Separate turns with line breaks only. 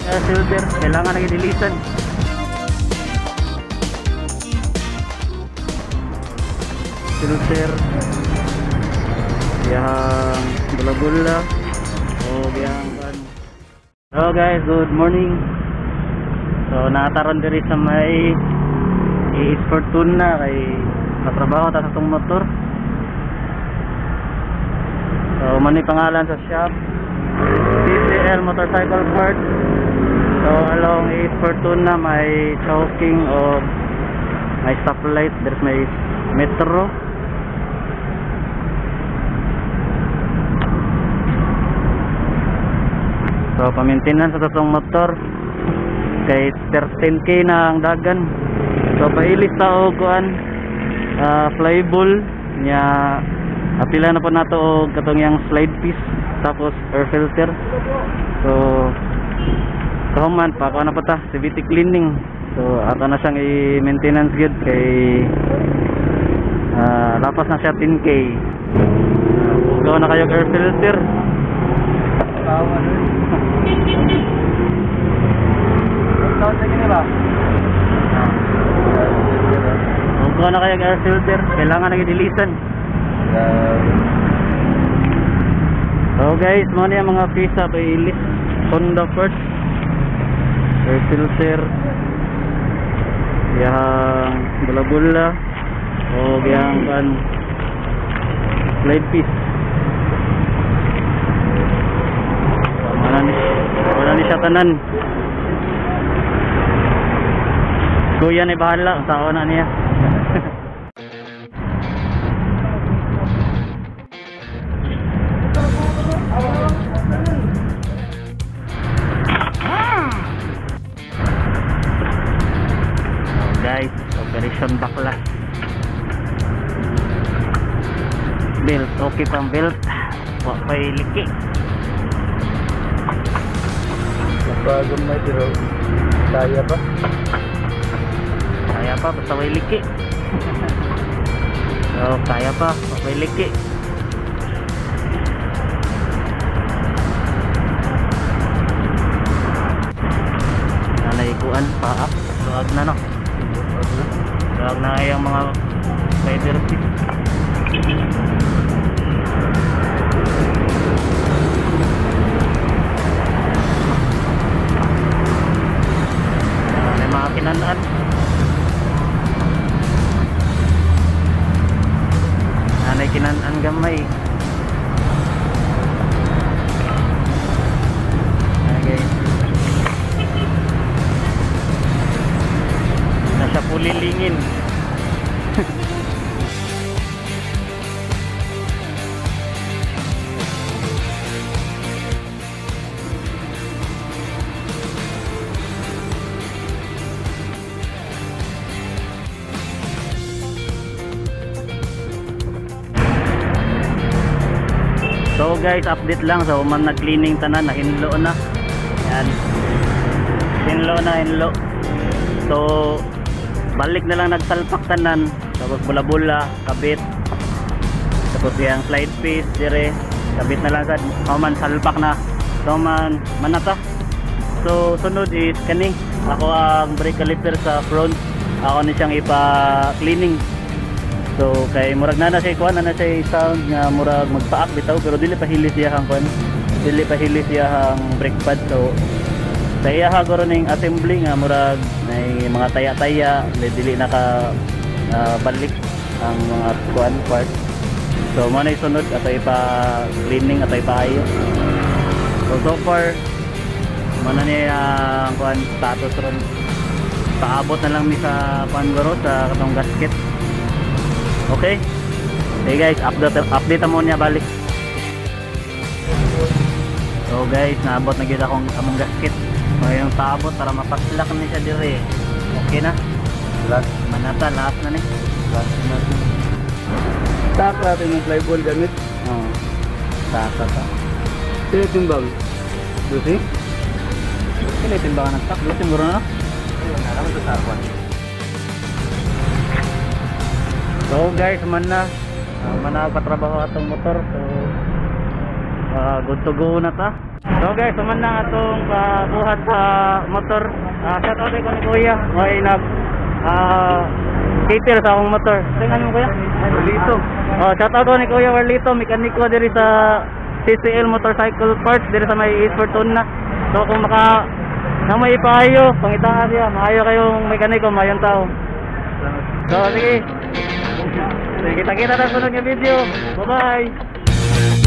Filter kailangan lagi dilisan. Filter yang bola-bola yang kan. Hello guys, good morning. So nataron diri sa may Fortuna kay natrabaho ta sa tong motor. So mani pangalan sa shop PCL Motorcycle Parts. So along Fortuna may choking of may stoplight, there's may metro. So pa-maintenance sa tong motor kay 13k na ang dagan. So pailis ta og kuan flyball nya apila na po nato og katong yang slide piece tapos air filter. So kahuman pa kuan na po ta CVT cleaning. So ato na siyang i-maintenance gyud kay lapas na siya 10k. Ugaw na kayo air filter. Ugaw na kayo air filter, kailangan lagi dilisan. So guys, mo na yung mga pisa to ilis. Honda first air filter yang bola-bola o yang kan slide piece. Wala ni siya tanan. Kuya ni bahala sa una niya. Guys, operation baklas. Belt, okay pang belt. Wak pa'y liki.
Bagong may tiro. Kaya pa?
Kaya pa, basta may liki. So, kaya pa, may liki. Nanaikuan, paak. Luag na no. Luag na yung mga fiber tips. May mga kinanaan. Nanay kinanaan gamay. Okay. Nasa pulilingin. So guys, update lang. So man nag-cleaning tanan, nahinlo na. Yan. Hinlo. So balik na lang nagsalpak tanan. Tapos bula-bula, kabit. Tapos yung slide piece dire, kabit na lang sad. Man salpak na. So man manata. So sunod is kani. Ako ang brake caliper sa front. Ako ni siyang ipa-cleaning. So kay murag na siya kuan na siya sound nga murag magpaak bitaw pero dili pa hilis siya hang kuan. Dili pa hilis siya hang brake pad. So sa iya guro ning assembly nga murag may mga taya-taya, dili naka balik ang mga kuan part. So mo na sunod ato ipa cleaning ato ipa-ayo. So far mo na ni ang kuan status ron. Paabot na lang mi sa kuan guro sa katong gasket. Okay. Hey guys, update mo niya balik. So guys, naabot na gid akong among gasket. So yung taabot para mapaslak na siya dire. Okay na.
Last.
Manata, last na ni.
Last na. Stock natin yung flyball gamit.
Oo. Saka ta.
Sino timbang? Dusi?
Sino timbangan ng stock? Dusi muro na.
Ayun, alam ito sa arwan.
So guys, man na patrabaho atong motor. So good to go na ta. So guys, suman na atong buhat sa motor. Shout out ko ni Kuya. May nag cater sa akong motor. Tingnan mo Kuya.
Dito.
Oh, shout out ko ni Kuya Warlito, mekaniko diri sa CCL Motorcycle Parts diri sa may East Fortuna. So kung na may ipahayo, pangitaan siya, maayo kayong mekaniko, mayong tao. So sige. Sige, kita-kita na sunod nga video. Bye-bye.